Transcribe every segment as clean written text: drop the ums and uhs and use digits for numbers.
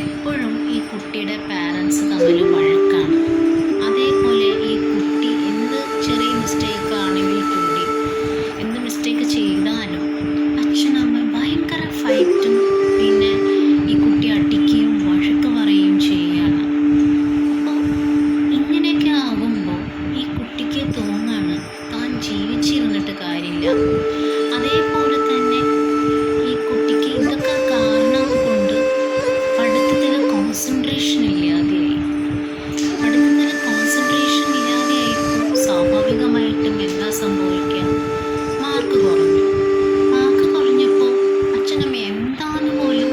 എപ്പോഴും ഈ കുട്ടിയുടെ പാരൻസ് തമ്മിൽ വഴക്കാണ്. അതേപോലെ ഈ കുട്ടി എന്ത് ചെറിയ മിസ്റ്റേക്ക് ആണെങ്കിൽ കൂടി, എന്ത് മിസ്റ്റേക്ക് ചെയ്താലും അച്ഛനമ്മ ഭയങ്കര ഫൈറ്റും, പിന്നെ ഈ കുട്ടി അടിക്കുകയും വഴക്ക് പറയുകയും ചെയ്യുകയാണ്. അപ്പോൾ ഇങ്ങനെയൊക്കെ ആകുമ്പോൾ ഈ കുട്ടിക്ക് തോന്നാണ് താൻ ജീവിച്ചിരുന്നിട്ട് കാര്യമില്ല. അതേപോലെ തന്നെ ഈ കുട്ടിക്ക് ഇതൊക്കെ കാരണം കൊണ്ട് പഠിത്തത്തിൽ കോൺസെൻട്രേഷൻ ഇല്ലാതെയായി. പഠിത്തത്തിൽ കോൺസെൻട്രേഷൻ ഇല്ലാതെയായപ്പോൾ സ്വാഭാവികമായിട്ടും എന്താ സംഭവിക്കുക? മാർക്ക് കുറഞ്ഞു. മാർക്ക് കുറഞ്ഞപ്പോൾ അച്ഛനമ്മ എന്താന്ന് പോലും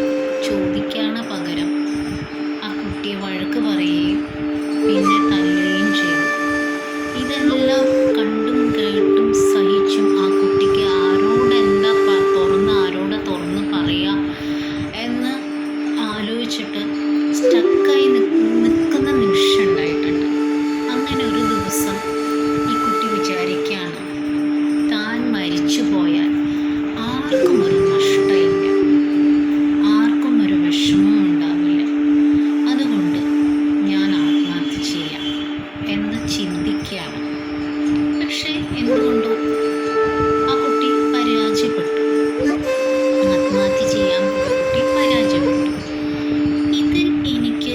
ചോദിക്കാണ് പകരം ആ കുട്ടിയെ വഴക്ക് പറയുകയും പിന്നെ തല്ലുകയും ചെയ്തു. ഇതെല്ലാം കണ്ടും കേട്ടും സഹിച്ചും ആ കുട്ടിക്ക് ആരോട് പറയാ എന്ന് ആലോചിച്ചിട്ട് സ്റ്റക്കായി നിൽക്കുന്ന നിമിഷം ഉണ്ടായിട്ടുണ്ട്. അങ്ങനെ ഒരു ദിവസം ഈ കുട്ടി വിചാരിക്കുകയാണ്, താൻ മരിച്ചു പോയാൽ ആർക്കും ഒരു നഷ്ടമില്ല, ആർക്കും ഒരു വിഷമവും ഉണ്ടാവില്ല, അതുകൊണ്ട് ഞാൻ ആത്മഹത്യ ചെയ്യാം എന്ന് ചിന്തിക്കുകയാണ്. പക്ഷേ എന്തുകൊണ്ടോ ആ കുട്ടി പരാജയപ്പെട്ടു. ആത്മഹത്യ ചെയ്യാൻ പോയ കുട്ടി പരാജയപ്പെട്ടു. ഇതിൽ എനിക്ക്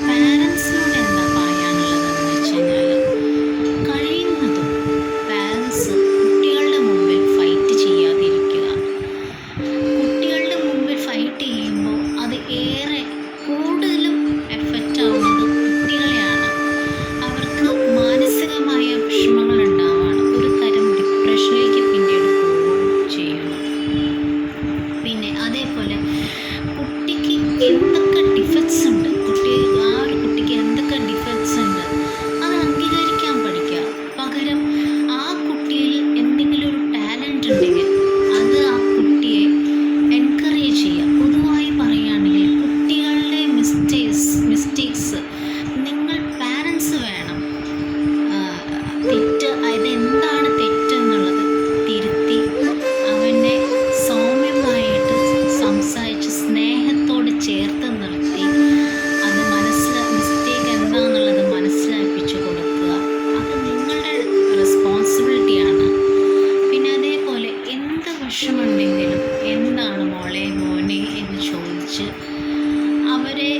പാരൻസിനോട് എന്താ പറയാനുള്ളതെന്ന് വെച്ച് കഴിഞ്ഞാൽ, കഴിയുന്നതും പാരൻസ് കുട്ടികളുടെ മുമ്പിൽ ഫൈറ്റ് ചെയ്യാതിരിക്കുക. കുട്ടികളുടെ മുമ്പിൽ ഫൈറ്റ് ചെയ്യുമ്പോൾ അത് ഏറെ കൂടുതലും എഫക്റ്റ് ആവുന്നത് കുട്ടികളെയാണ്. അവർക്ക് മാനസികമായ വിഷമങ്ങൾ ഉണ്ടാവാണ്, ഒരു തരം ഡിപ്രഷനിലേക്ക് പിന്നീട് പോവുകയും ചെയ്യുന്നു. പിന്നെ അതേപോലെ കുട്ടിക്ക് എന്തൊക്കെ ഡിഫക്ട്സ് ഉണ്ട്, ആ ഒരു കുട്ടിക്ക് എന്തൊക്കെ ഡിഫക്ട്സ് ഉണ്ട് അത് അംഗീകരിക്കാൻ പഠിക്കുക. പകരം ആ കുട്ടിയിൽ എന്തെങ്കിലും ഒരു ടാലൻ്റ് ഉണ്ടെങ്കിൽ അത് ആ കുട്ടിയെ എൻകറേജ് ചെയ്യുക. പൊതുവായി പറയുകയാണെങ്കിൽ കുട്ടികളുടെ മിസ്റ്റേക്സ് നിങ്ങൾ പാരൻസ് വേണം അതെന്താണ് തെറ്റെന്നുള്ളത് തിരുത്തി അവനെ സൗമ്യമായിട്ട് സംസാരിച്ച് സ്നേഹത്തോട് ചേർത്ത് നിർത്തി അത് മിസ്റ്റേക്ക് എന്താണെന്നുള്ളത് മനസ്സിലാക്കിച്ചു കൊടുക്കുക. അത് നിങ്ങളുടെ റെസ്പോൺസിബിലിറ്റിയാണ്. പിന്നെ അതേപോലെ എന്ത് വിഷമമുണ്ടെങ്കിലും എന്താണ് മോളെ മോനെ എന്ന് ചോദിച്ച് അവരിൽ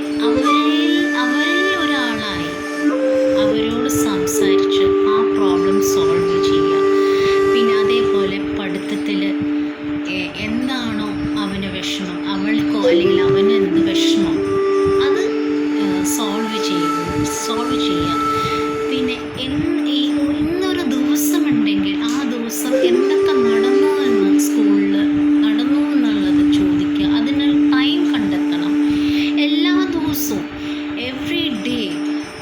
ഒരാളായി അവരോട് സംസാരിച്ച് ആ പ്രോബ്ലം സോൾവ് ചെയ്യുക. പിന്നെ അതേപോലെ പഠിത്തത്തിൽ എന്താണോ അവന് വിഷമം, അവൾക്കോ അല്ലെങ്കിൽ അവന് എന്ത് വിഷമം അത് സോൾവ് ചെയ്യുക. പിന്നെ ഇന്നൊരു ദിവസമുണ്ടെങ്കിൽ ആ ദിവസം എന്തൊക്കെ നടന്നു എന്ന് സ്കൂളിൽ നടന്നു എന്നുള്ളത് ചോദിക്കുക. അതിന് ടൈം കണ്ടെത്തണം. എല്ലാ ദിവസവും എവറി ഡേ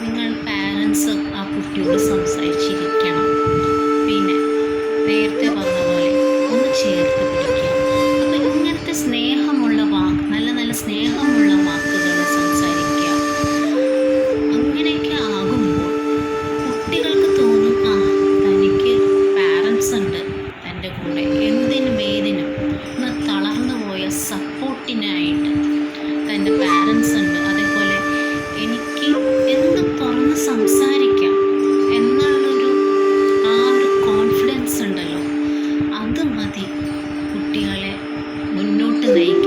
നിങ്ങൾ പാരൻസ് ആ കുട്ടിയോട് സംസാരിച്ചിരിക്കണം. പിന്നെ നേരത്തെ പറഞ്ഞ പോലെ ഒന്ന് ചേർത്ത് പിടിക്കുക. അപ്പം ഇങ്ങനത്തെ നല്ല സ്നേഹമുള്ള വാക്കുകൾ സംസാരിക്കുക. അങ്ങനെയൊക്കെ ആകുമ്പോൾ കുട്ടികൾക്ക് തോന്നും, തനിക്ക് പാരൻസ് ഉണ്ട് തൻ്റെ കൂടെ, എന്തിനും ഏതിനും ഒന്ന് തളർന്നു പോയ സപ്പോർട്ടിനായിട്ട് തൻ്റെ പാരൻസ് ഉണ്ട്. അതേപോലെ എനിക്ക് എന്തും തുറന്ന് സംസാരിക്കാം എന്നുള്ളൊരു ആ ഒരു കോൺഫിഡൻസ് ഉണ്ടല്ലോ, അത് മതി കുട്ടികളെ മുന്നോട്ട് നയിക്കാൻ.